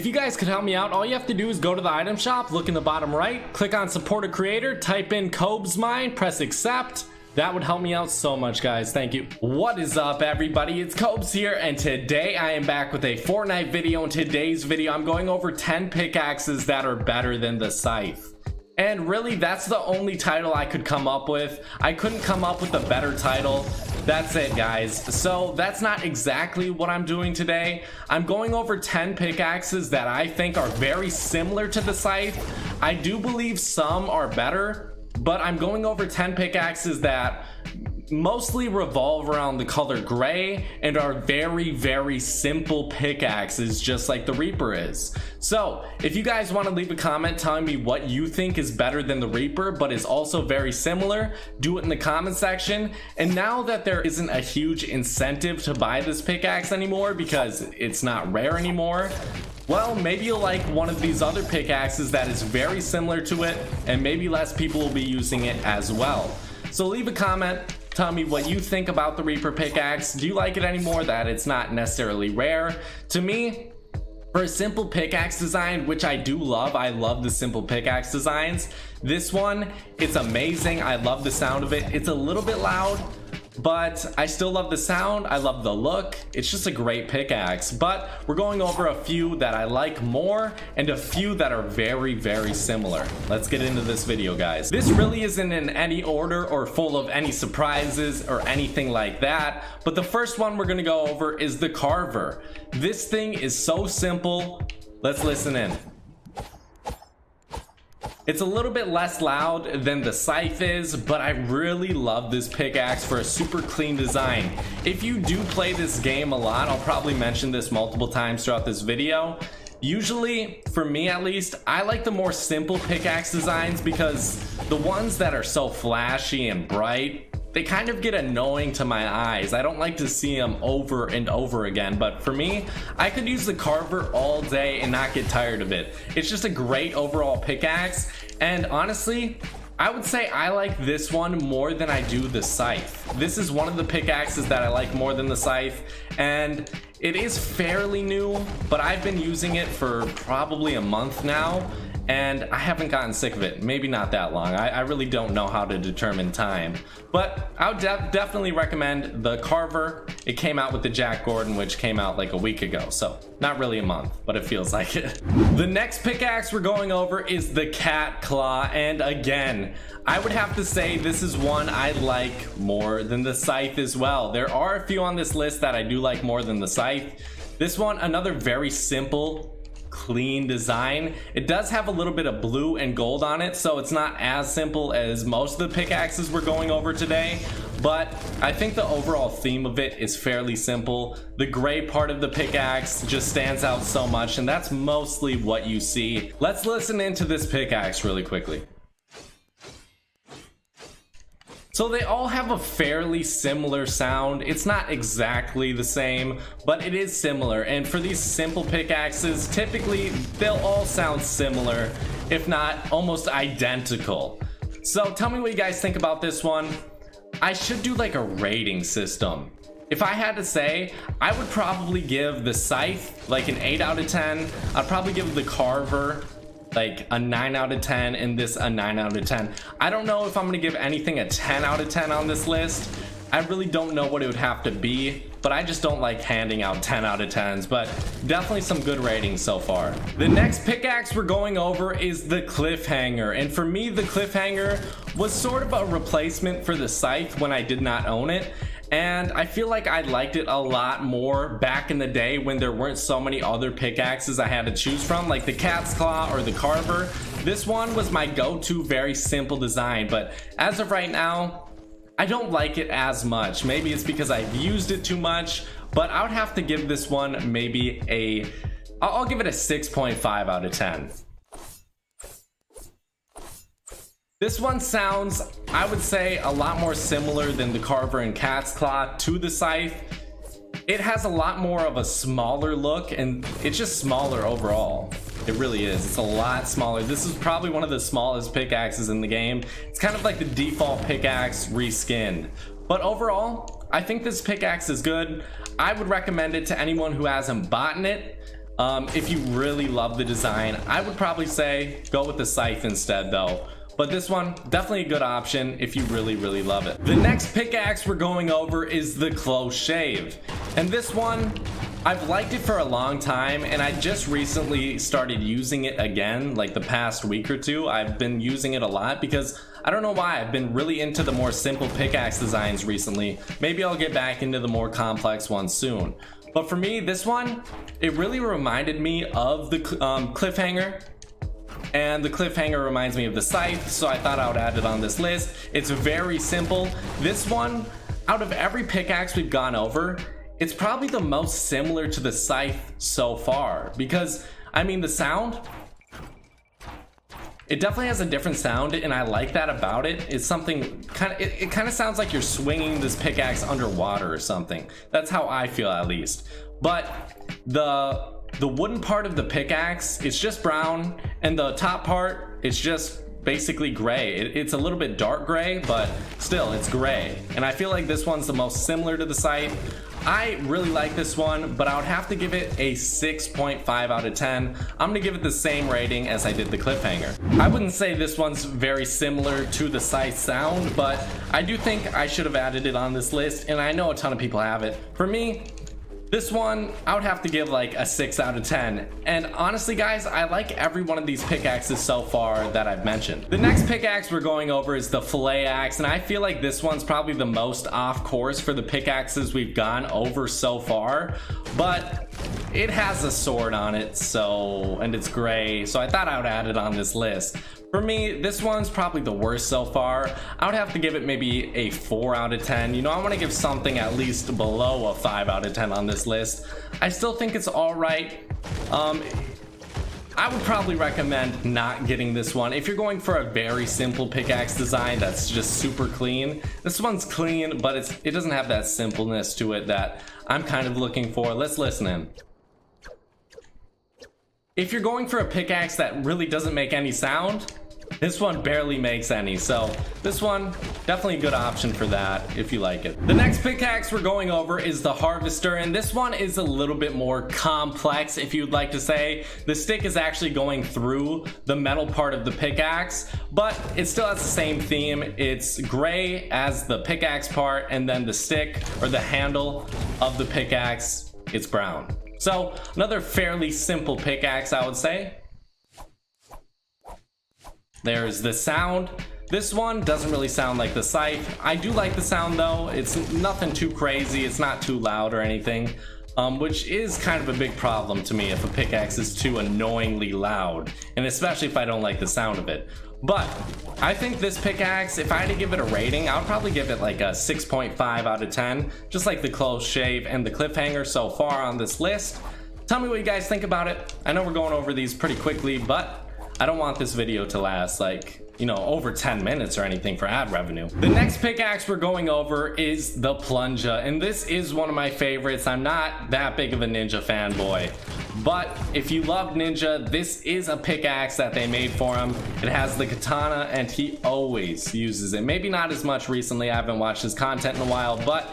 If you guys could help me out, all you have to do is go to the item shop, look in the bottom right, click on support a creator, type in Cobes Mine, press accept. That would help me out so much, guys. Thank you. What is up, everybody? It's Cobes here, and today I am back with a Fortnite video. In today's video, I'm going over 10 pickaxes that are better than the scythe. And really, that's the only title I could come up with. I couldn't come up with a better title. That's it, guys. So that's not exactly what I'm doing today. I'm going over 10 pickaxes that I think are very similar to the scythe. I do believe some are better, but I'm going over 10 pickaxes that mostly revolve around the color gray and are very simple pickaxes, just like the Reaper is. So if you guys want to leave a comment telling me what you think is better than the Reaper but is also very similar, do it in the comment section. And now that there isn't a huge incentive to buy this pickaxe anymore because it's not rare anymore, well, maybe you'll like one of these other pickaxes that is very similar to it, and maybe less people will be using it as well. So leave a comment, tell me what you think about the Reaper pickaxe. Do you like it anymore that it's not necessarily rare? To me, for a simple pickaxe design, which I do love, I love the simple pickaxe designs. This one, it's amazing. I love the sound of it. It's a little bit loud, but I still love the sound. I love the look. It's just a great pickaxe. But we're going over a few that I like more and a few that are very similar. Let's get into this video, guys. This really isn't in any order or full of any surprises or anything like that, but the first one we're gonna go over is the Carver. This thing is so simple. Let's listen in. It's a little bit less loud than the scythe is, but I really love this pickaxe for a super clean design. If you do play this game a lot, I'll probably mention this multiple times throughout this video. Usually, for me at least, I like the more simple pickaxe designs because the ones that are so flashy and bright, they kind of get annoying to my eyes. I don't like to see them over and over again, but for me, I could use the Carver all day and not get tired of it. It's just a great overall pickaxe, and honestly, I would say I like this one more than I do the scythe. This is one of the pickaxes that I like more than the scythe, and it is fairly new, but I've been using it for probably a month now, and I haven't gotten sick of it. Maybe not that long. I really don't know how to determine time, but I would definitely recommend the Carver. It came out with the Jack Gordon, which came out like a week ago, so not really a month, but it feels like it. The next pickaxe we're going over is the Cat Claw, and again, I would have to say this is one I like more than the scythe as well. There are a few on this list that I do like more than the scythe. This one, another very simple, clean design. It does have a little bit of blue and gold on it, so it's not as simple as most of the pickaxes we're going over today, but I think the overall theme of it is fairly simple. The gray part of the pickaxe just stands out so much, and that's mostly what you see. Let's listen into this pickaxe really quickly. So they all have a fairly similar sound. It's not exactly the same, but it is similar. And for these simple pickaxes, typically they'll all sound similar, if not almost identical. So tell me what you guys think about this one. I should do like a rating system. If I had to say, I would probably give the scythe like an 8 out of 10. I'd probably give the Carver like a 9 out of 10 and this a 9 out of 10. I don't know if I'm gonna give anything a 10 out of 10 on this list. I really don't know what it would have to be, but I just don't like handing out 10 out of 10s, but definitely some good ratings so far. The next pickaxe we're going over is the Cliffhanger, and for me the Cliffhanger was sort of a replacement for the scythe when I did not own it. And I feel like I liked it a lot more back in the day when there weren't so many other pickaxes I had to choose from, like the Cat's Claw or the Carver. This one was my go-to very simple design, but as of right now, I don't like it as much. Maybe it's because I've used it too much, but I would have to give this one maybe I'll give it a 6.5 out of 10. This one sounds, I would say, a lot more similar than the Carver and Cat's Claw to the scythe. It has a lot more of a smaller look, and it's just smaller overall. It really is. It's a lot smaller. This is probably one of the smallest pickaxes in the game. It's kind of like the default pickaxe reskinned. But overall, I think this pickaxe is good. I would recommend it to anyone who hasn't bought it. If you really love the design, I would probably say go with the scythe instead though. But this one, definitely a good option if you really love it. The next pickaxe we're going over is the close shave. And this one, I've liked it for a long time, and I just recently started using it again, like the past week or two. I've been using it a lot because I don't know why, I've been really into the more simple pickaxe designs recently. Maybe I'll get back into the more complex ones soon. But for me, this one, it really reminded me of the Cliffhanger. And the Cliffhanger reminds me of the scythe, so I thought I would add it on this list. It's very simple. This one, out of every pickaxe we've gone over, it's probably the most similar to the scythe so far, because I mean the sound, it definitely has a different sound, and I like that about it. It's something kind of, it kind of sounds like you're swinging this pickaxe underwater or something. That's how I feel, at least. But the wooden part of the pickaxe, it's just brown, and the top part, it's just basically gray. It's a little bit dark gray, but still it's gray, and I feel like this one's the most similar to the scythe. I really like this one, but I would have to give it a 6.5 out of 10. I'm gonna give it the same rating as I did the Cliffhanger. I wouldn't say this one's very similar to the scythe sound, but I do think I should have added it on this list, and I know a ton of people have it. For me, this one, I would have to give like a 6 out of 10. And honestly, guys, I like every one of these pickaxes so far that I've mentioned. The next pickaxe we're going over is the Fillet axe, and I feel like this one's probably the most off course for the pickaxes we've gone over so far. But it has a sword on it, and it's gray, so I thought I would add it on this list. For me, this one's probably the worst so far. I would have to give it maybe a 4 out of 10. You know, I want to give something at least below a 5 out of 10 on this list. I still think it's all right. I would probably recommend not getting this one. If you're going for a very simple pickaxe design that's just super clean, this one's clean, but it doesn't have that simpleness to it that I'm kind of looking for. Let's listen in. If you're going for a pickaxe that really doesn't make any sound, this one barely makes any, so this one, definitely a good option for that if you like it. The next pickaxe we're going over is the Harvester, and this one is a little bit more complex, if you'd like to say. The stick is actually going through the metal part of the pickaxe, but it still has the same theme. It's gray as the pickaxe part, and then the stick or the handle of the pickaxe, it's brown. So another fairly simple pickaxe, I would say. There's the sound. This one doesn't really sound like the scythe. I do like the sound though. It's nothing too crazy. It's not too loud or anything, which is kind of a big problem to me if a pickaxe is too annoyingly loud, and especially if I don't like the sound of it. But I think this pickaxe, if I had to give it a rating, I would probably give it like a 6.5 out of 10, just like the close shave and the Cliffhanger so far on this list. Tell me what you guys think about it. I know we're going over these pretty quickly, but I don't want this video to last like, you know, over 10 minutes or anything for ad revenue. The next pickaxe we're going over is the Plunge, and this is one of my favorites. I'm not that big of a ninja fanboy, but if you love ninja, this is a pickaxe that they made for him. It has the katana, and he always uses it. Maybe not as much recently, I haven't watched his content in a while, but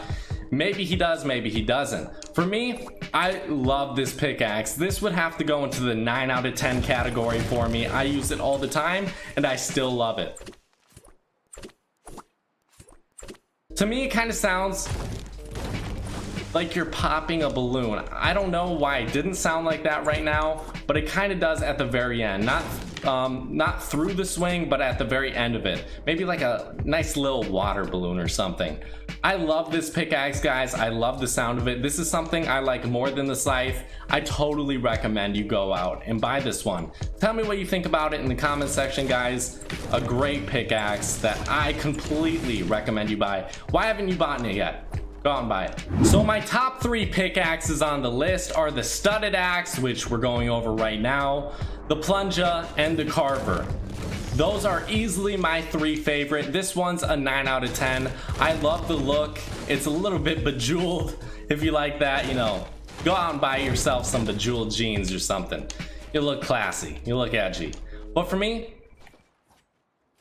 maybe he does, maybe he doesn't. For me, I love this pickaxe. This would have to go into the 9 out of 10 category for me. I use it all the time, and I still love it. To me, it kind of sounds like you're popping a balloon. I don't know why it didn't sound like that right now, but it kind of does at the very end. Not through the swing, but at the very end of it. Maybe like a nice little water balloon or something. I love this pickaxe, guys. I love the sound of it. This is something I like more than the scythe. I totally recommend you go out and buy this one. Tell me what you think about it in the comment section, guys. A great pickaxe that I completely recommend you buy. Why haven't you bought it yet? Go out and buy it. So my top 3 pickaxes on the list are the studded axe, which we're going over right now, the Plunge, and the Carver. Those are easily my 3 favorite. This one's a 9 out of 10. I love the look. It's a little bit bejeweled. If you like that, you know, go out and buy yourself some bejeweled jeans or something. You look classy, you look edgy. But for me,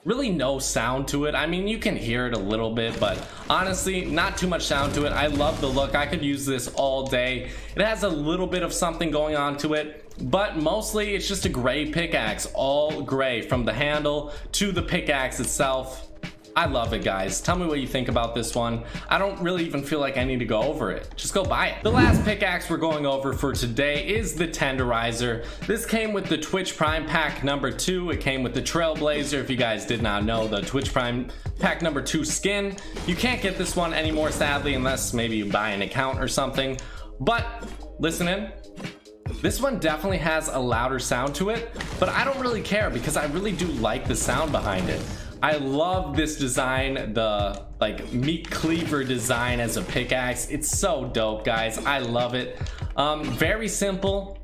really no sound to it. I mean, you can hear it a little bit, but honestly, not too much sound to it. I love the look. I could use this all day. It has a little bit of something going on to it, but mostly it's just a gray pickaxe, all gray from the handle to the pickaxe itself. I love it, guys. Tell me what you think about this one. I don't really even feel like I need to go over it. Just go buy it. The last pickaxe we're going over for today is the Tenderizer. This came with the Twitch Prime pack number 2. It came with the Trailblazer. If you guys did not know, the Twitch Prime pack number 2 skin. You can't get this one anymore, sadly, unless maybe you buy an account or something. But listen in. This one definitely has a louder sound to it, but I don't really care because I really do like the sound behind it. I love this design, the like meat cleaver design as a pickaxe. It's so dope, guys. I love it. Very simple.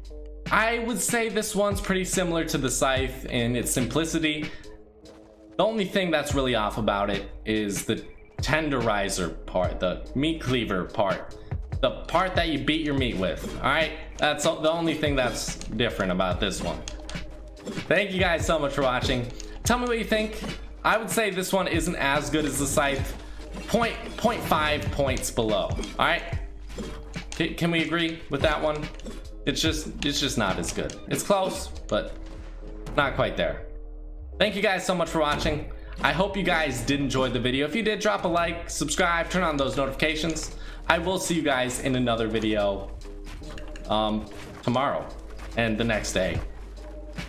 I would say this one's pretty similar to the scythe in its simplicity. The only thing that's really off about it is the tenderizer part, the meat cleaver part, the part that you beat your meat with. All right, that's the only thing that's different about this one. Thank you guys so much for watching. Tell me what you think. I would say this one isn't as good as the scythe. 0.5 points below. All right, can we agree with that one? It's just not as good. It's close, but not quite there. Thank you guys so much for watching. I hope you guys did enjoy the video. If you did, drop a like, subscribe, turn on those notifications. I will see you guys in another video tomorrow and the next day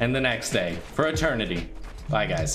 and the next day for eternity. Bye, guys.